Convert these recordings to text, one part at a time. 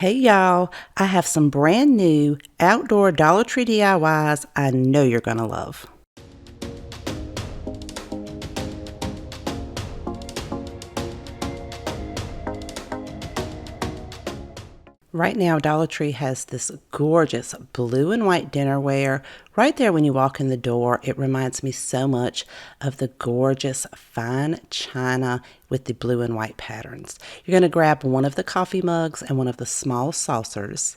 Hey y'all, I have some brand new outdoor Dollar Tree DIYs I know you're gonna love. Right now, Dollar Tree has this gorgeous blue and white dinnerware. Right there when you walk in the door, it reminds me so much of the gorgeous fine china with the blue and white patterns. You're going to grab one of the coffee mugs and one of the small saucers.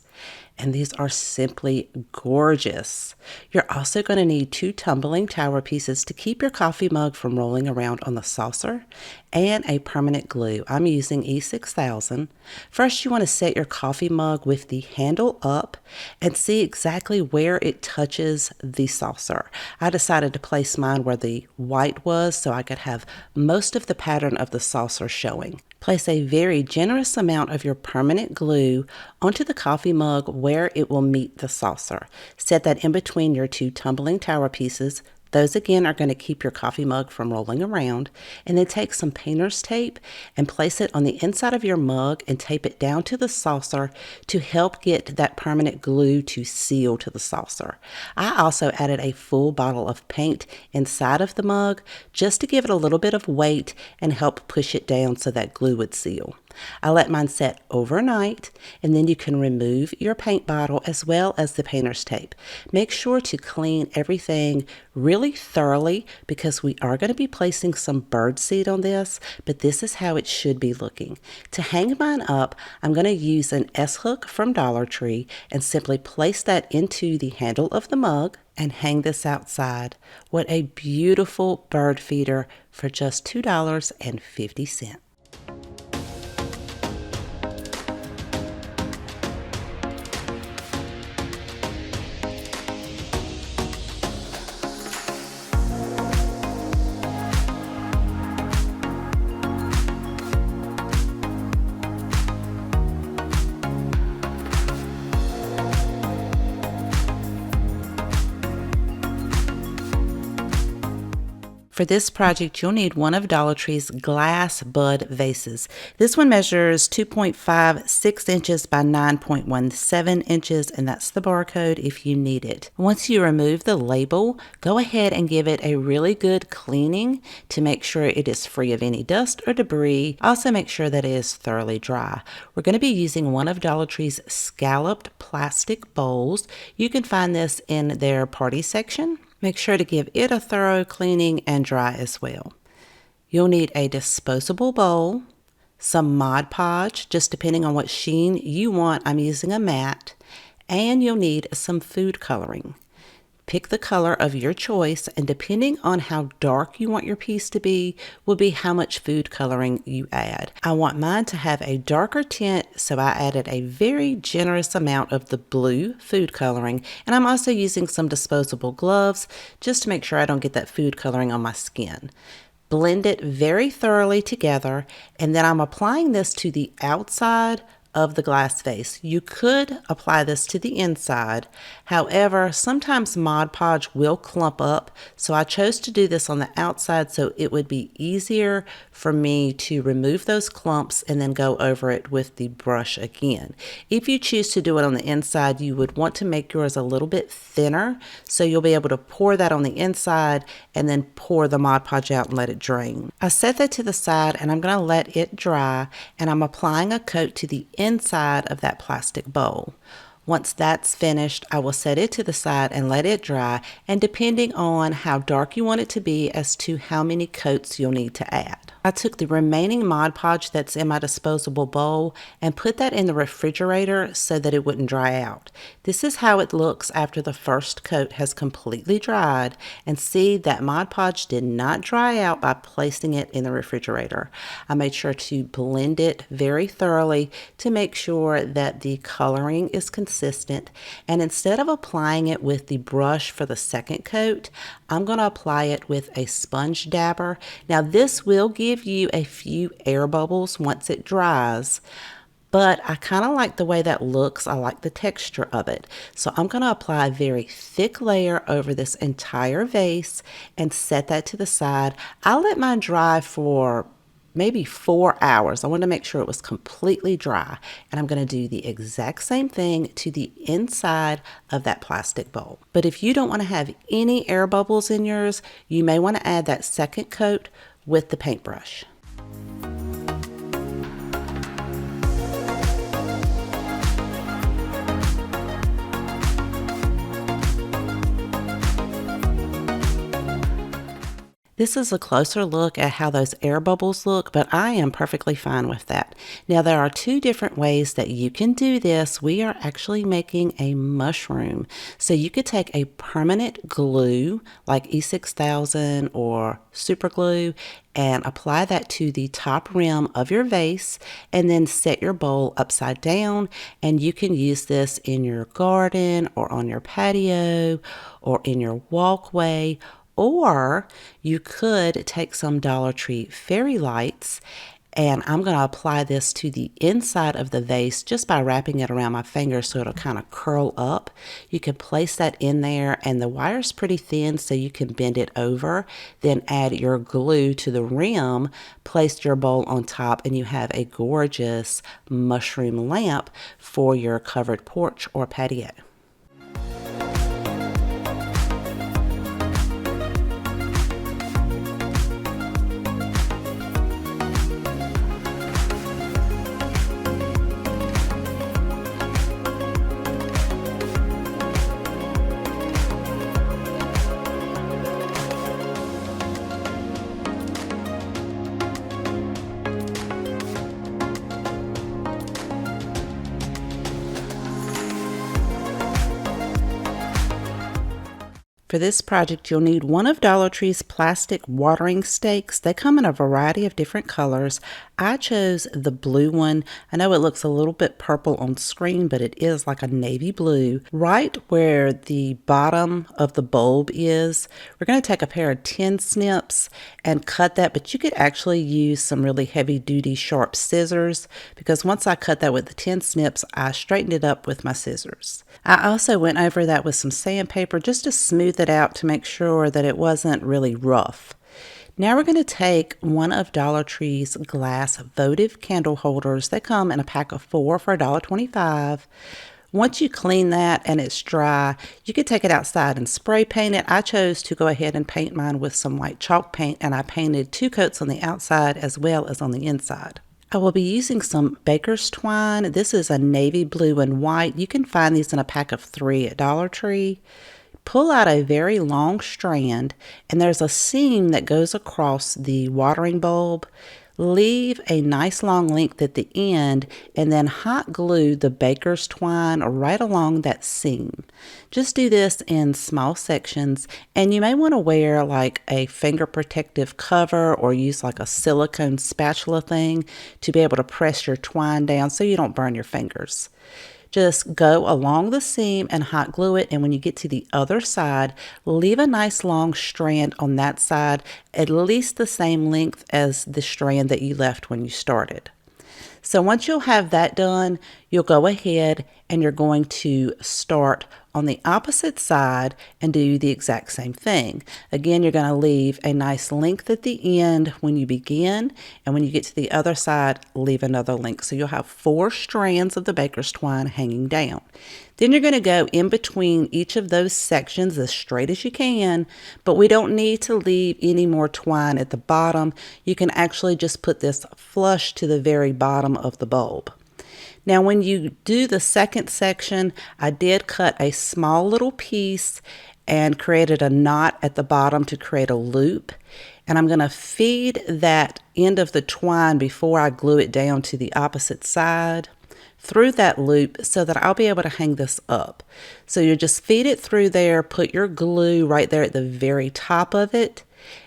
And these are simply gorgeous. You're also going to need 2 tumbling tower pieces to keep your coffee mug from rolling around on the saucer, and a permanent glue. I'm using E6000. First, you want to set your coffee mug with the handle up and see exactly where it touches the saucer. I decided to place mine where the white was so I could have most of the pattern of the saucer showing. Place a very generous amount of your permanent glue onto the coffee mug where it will meet the saucer. Set that in between your 2 tumbling tower pieces. Those again are going to keep your coffee mug from rolling around. And then take some painter's tape and place it on the inside of your mug and tape it down to the saucer to help get that permanent glue to seal to the saucer. I also added a full bottle of paint inside of the mug just to give it a little bit of weight and help push it down so that glue would seal. I let mine set overnight, and then you can remove your paint bottle as well as the painter's tape. Make sure to clean everything really thoroughly because we are going to be placing some birdseed on this, but this is how it should be looking. To hang mine up, I'm going to use an S-hook from Dollar Tree and simply place that into the handle of the mug and hang this outside. What a beautiful bird feeder for just $2.50. For this project, you'll need one of Dollar Tree's glass bud vases. This one measures 2.56 inches by 9.17 inches, and that's the barcode if you need it. Once you remove the label, go ahead and give it a really good cleaning to make sure it is free of any dust or debris. Also make sure that it is thoroughly dry. We're going to be using one of Dollar Tree's scalloped plastic bowls. You can find this in their party section. Make sure to give it a thorough cleaning and dry as well. You'll need a disposable bowl, some Mod Podge, just depending on what sheen you want. I'm using a matte, and you'll need some food coloring. Pick the color of your choice, and depending on how dark you want your piece to be, will be how much food coloring you add. I want mine to have a darker tint, so I added a very generous amount of the blue food coloring, and I'm also using some disposable gloves just to make sure I don't get that food coloring on my skin. Blend it very thoroughly together, and then I'm applying this to the outside of the glass vase. You could apply this to the inside. However, sometimes Mod Podge will clump up, so I chose to do this on the outside so it would be easier for me to remove those clumps and then go over it with the brush again. If you choose to do it on the inside, you would want to make yours a little bit thinner so you'll be able to pour that on the inside and then pour the Mod Podge out and let it drain. I set that to the side and I'm going to let it dry, and I'm applying a coat to the inside of that plastic bowl. Once that's finished, I will set it to the side and let it dry, and depending on how dark you want it to be as to how many coats you'll need to add. I took the remaining Mod Podge that's in my disposable bowl and put that in the refrigerator so that it wouldn't dry out. This is how it looks after the first coat has completely dried, and see that Mod Podge did not dry out by placing it in the refrigerator. I made sure to blend it very thoroughly to make sure that the coloring is consistent, and instead of applying it with the brush for the second coat, I'm going to apply it with a sponge dabber. Now this will give you a few air bubbles once it dries, but I kind of like the way that looks. I like the texture of it. So I'm going to apply a very thick layer over this entire vase and set that to the side. I'll let mine dry for maybe 4 hours. I wanted to make sure it was completely dry. And I'm going to do the exact same thing to the inside of that plastic bowl. But if you don't want to have any air bubbles in yours, you may want to add that second coat with the paintbrush. This is a closer look at how those air bubbles look, but I am perfectly fine with that. Now, there are two different ways that you can do this. We are actually making a mushroom. So you could take a permanent glue like E6000 or super glue and apply that to the top rim of your vase and then set your bowl upside down. And you can use this in your garden or on your patio or in your walkway. Or you could take some Dollar Tree fairy lights, and I'm going to apply this to the inside of the vase just by wrapping it around my finger so it'll kind of curl up. You can place that in there, and the wire's pretty thin so you can bend it over. Then add your glue to the rim, place your bowl on top, and you have a gorgeous mushroom lamp for your covered porch or patio. For this project, you'll need one of Dollar Tree's plastic watering stakes. They come in a variety of different colors. I chose the blue one. I know it looks a little bit purple on screen, but it is like a navy blue. Right where the bottom of the bulb is, we're going to take a pair of tin snips and cut that, but you could actually use some really heavy-duty sharp scissors because once I cut that with the tin snips, I straightened it up with my scissors. I also went over that with some sandpaper just to smooth it out to make sure that it wasn't really rough. Now we're going to take one of Dollar Tree's glass votive candle holders. They come in a pack of 4 for $1.25. Once you clean that and it's dry, you could take it outside and spray paint it. I chose to go ahead and paint mine with some white chalk paint, and I painted 2 coats on the outside as well as on the inside. I will be using some baker's twine. This is a navy blue and white. You can find these in a pack of 3 at Dollar Tree. Pull out a very long strand, and there's a seam that goes across the watering bulb. Leave a nice long length at the end, and then hot glue the baker's twine right along that seam. Just do this in small sections, and you may want to wear like a finger protective cover or use like a silicone spatula thing to be able to press your twine down so you don't burn your fingers. Just go along the seam and hot glue it, and when you get to the other side, leave a nice long strand on that side, at least the same length as the strand that you left when you started. So once you'll have that done, you'll go ahead and you're going to start on the opposite side and do the exact same thing. Again, you're going to leave a nice length at the end when you begin, and when you get to the other side, leave another length. So you'll have 4 strands of the baker's twine hanging down. Then you're going to go in between each of those sections as straight as you can, but we don't need to leave any more twine at the bottom. You can actually just put this flush to the very bottom of the bulb. Now, when you do the second section, I did cut a small little piece and created a knot at the bottom to create a loop. And I'm going to feed that end of the twine before I glue it down to the opposite side through that loop so that I'll be able to hang this up. So you just feed it through there, put your glue right there at the very top of it.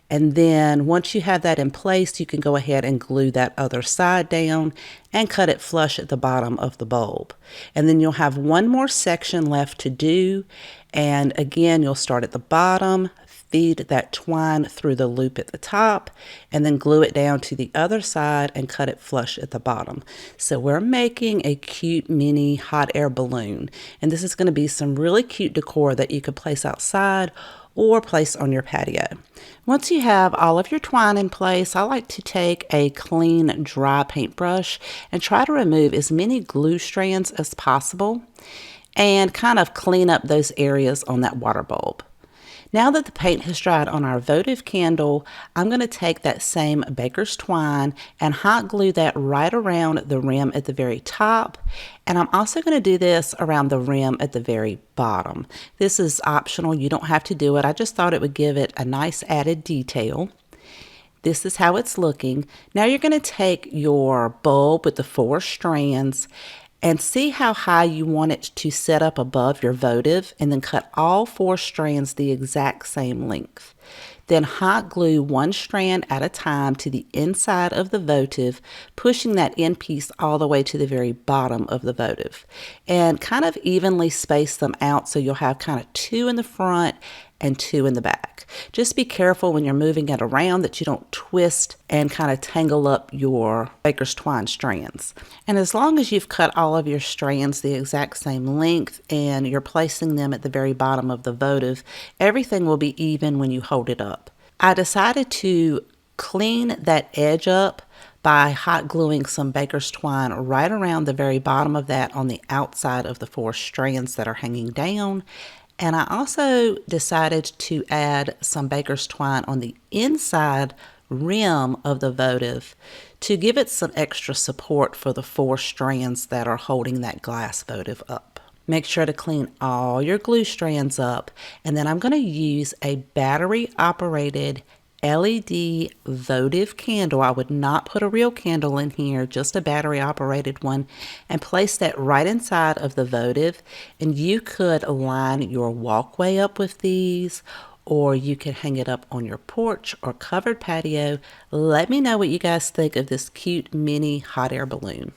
And then once you have that in place, you can go ahead and glue that other side down and cut it flush at the bottom of the bulb. And then you'll have one more section left to do. And again, you'll start at the bottom, feed that twine through the loop at the top, and then glue it down to the other side and cut it flush at the bottom. So we're making a cute mini hot air balloon. And this is going to be some really cute decor that you could place outside or place on your patio. Once you have all of your twine in place, I like to take a clean, dry paintbrush and try to remove as many glue strands as possible and kind of clean up those areas on that water bulb. Now that the paint has dried on our votive candle, I'm going to take that same baker's twine and hot glue that right around the rim at the very top. And I'm also going to do this around the rim at the very bottom. This is optional. You don't have to do it. I just thought it would give it a nice added detail. This is how it's looking. Now you're going to take your bulb with the 4 strands and see how high you want it to set up above your votive, and then cut all 4 strands the exact same length. Then hot glue 1 strand at a time to the inside of the votive, pushing that end piece all the way to the very bottom of the votive. And kind of evenly space them out so you'll have kind of 2 in the front and 2 in the back. Just be careful when you're moving it around that you don't twist and kind of tangle up your baker's twine strands. And as long as you've cut all of your strands the exact same length and you're placing them at the very bottom of the votive, everything will be even when you hold it up. I decided to clean that edge up by hot gluing some baker's twine right around the very bottom of that on the outside of the 4 strands that are hanging down. And I also decided to add some baker's twine on the inside rim of the votive to give it some extra support for the 4 strands that are holding that glass votive up. Make sure to clean all your glue strands up, and then I'm going to use a battery-operated LED votive candle. I would not put a real candle in here, just a battery operated one, and place that right inside of the votive. And you could line your walkway up with these, or you could hang it up on your porch or covered patio. Let me know what you guys think of this cute mini hot air balloon.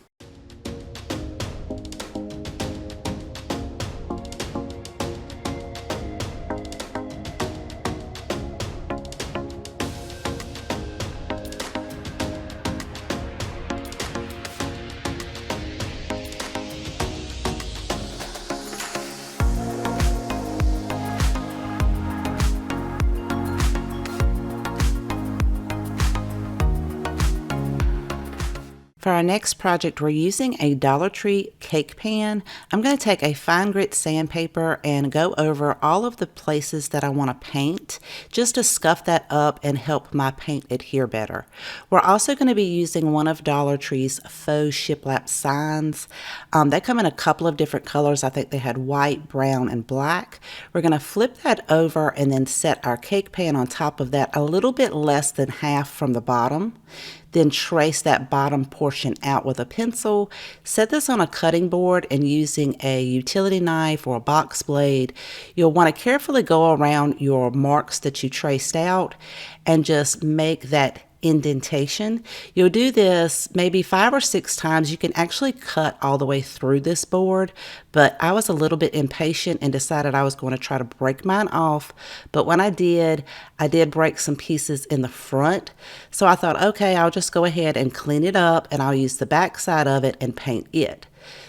For our next project, we're using a Dollar Tree cake pan. I'm going to take a fine grit sandpaper and go over all of the places that I want to paint, just to scuff that up and help my paint adhere better. We're also going to be using one of Dollar Tree's faux shiplap signs. They come in a couple of different colors. I think they had white, brown, and black. We're going to flip that over and then set our cake pan on top of that a little bit less than half from the bottom. Then trace that bottom portion out with a pencil. Set this on a cutting board, and using a utility knife or a box blade, you'll want to carefully go around your marks that you traced out and just make that indentation. You'll do this maybe 5 or 6 times. You can actually cut all the way through this board, but I was a little bit impatient and decided I was going to try to break mine off. But when I did break some pieces in the front. So I thought, okay, I'll just go ahead and clean it up, and I'll use the back side of it and paint it.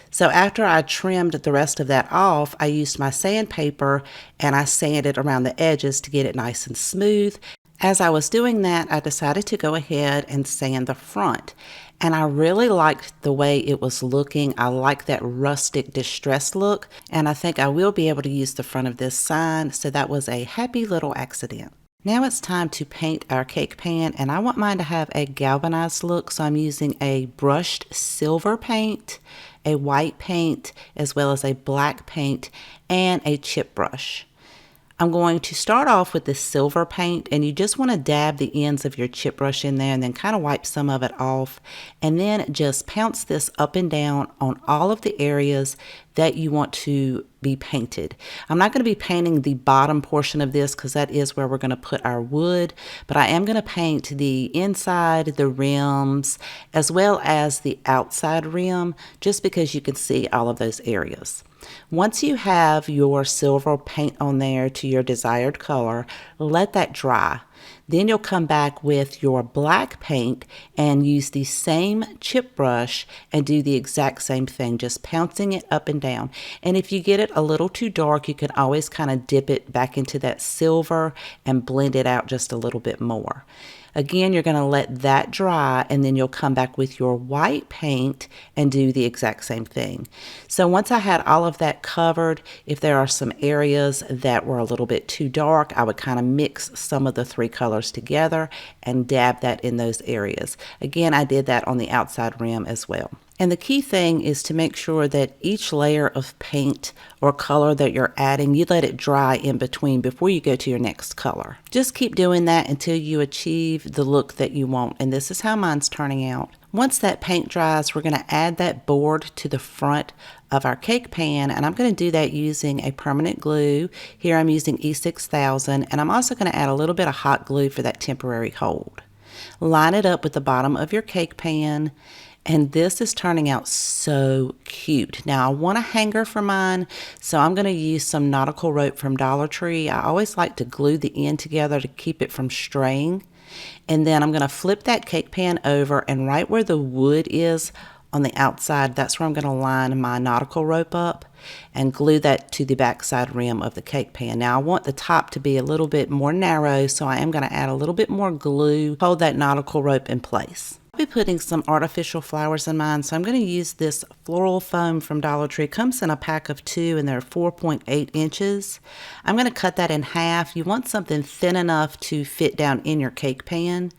So after I trimmed the rest of that off, I used my sandpaper and I sanded around the edges to get it nice and smooth. As I was doing that, I decided to go ahead and sand the front. And I really liked the way it was looking. I like that rustic distressed look, and I think I will be able to use the front of this sign, so that was a happy little accident. Now it's time to paint our cake pan, and I want mine to have a galvanized look, so I'm using a brushed silver paint, a white paint, as well as a black paint, and a chip brush. I'm going to start off with this silver paint, and you just want to dab the ends of your chip brush in there and then kind of wipe some of it off, and then just pounce this up and down on all of the areas that you want to be painted. I'm not going to be painting the bottom portion of this because that is where we're going to put our wood, but I am going to paint the inside, the rims, as well as the outside rim, just because you can see all of those areas. Once you have your silver paint on there to your desired color, let that dry. Then you'll come back with your black paint and use the same chip brush and do the exact same thing, just pouncing it up and down. And if you get it a little too dark, you can always kind of dip it back into that silver and blend it out just a little bit more. Again, you're going to let that dry, and then you'll come back with your white paint and do the exact same thing. So once I had all of that covered, if there are some areas that were a little bit too dark, I would kind of mix some of the three colors together and dab that in those areas. Again, I did that on the outside rim as well. And the key thing is to make sure that each layer of paint or color that you're adding, you let it dry in between before you go to your next color. Just keep doing that until you achieve the look that you want. And this is how mine's turning out. Once that paint dries, we're going to add that board to the front of our cake pan, and I'm going to do that using a permanent glue. Here I'm using E6000, and I'm also going to add a little bit of hot glue for that temporary hold. Line it up with the bottom of your cake pan. And this is turning out so cute. Now I want a hanger for mine, so I'm going to use some nautical rope from Dollar Tree. I always like to glue the end together to keep it from straying. And then I'm going to flip that cake pan over, and right where the wood is on the outside, that's where I'm going to line my nautical rope up and glue that to the backside rim of the cake pan. Now I want the top to be a little bit more narrow, so I am going to add a little bit more glue, hold that nautical rope in place. I'll be putting some artificial flowers in mine, so I'm going to use this floral foam from Dollar Tree. It comes in a pack of 2 and they're 4.8 inches. I'm going to cut that in half. You want something thin enough to fit down in your cake pan.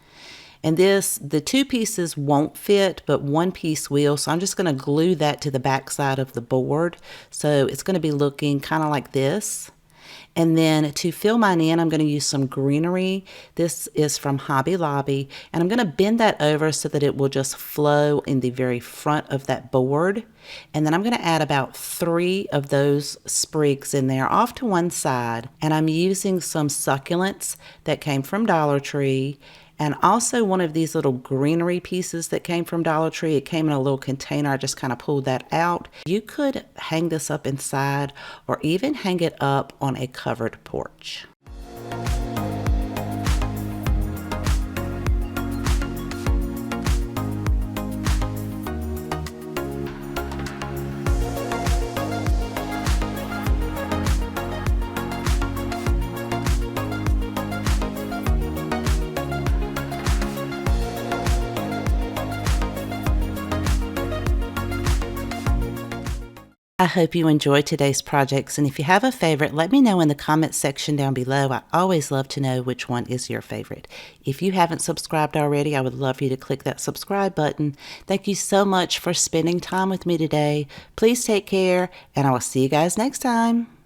And the 2 pieces won't fit, but 1 piece will. So I'm just going to glue that to the back side of the board. So it's going to be looking kind of like this. And then to fill mine in, I'm going to use some greenery. This is from Hobby Lobby. And I'm going to bend that over so that it will just flow in the very front of that board. And then I'm going to add about 3 of those sprigs in there off to one side. And I'm using some succulents that came from Dollar Tree. And also one of these little greenery pieces that came from Dollar Tree. It came in a little container. I just kind of pulled that out. You could hang this up inside or even hang it up on a covered porch. I hope you enjoyed today's projects, and if you have a favorite, let me know in the comments section down below. I always love to know which one is your favorite. If you haven't subscribed already, I would love for you to click that subscribe button. Thank you so much for spending time with me today. Please take care, and I will see you guys next time.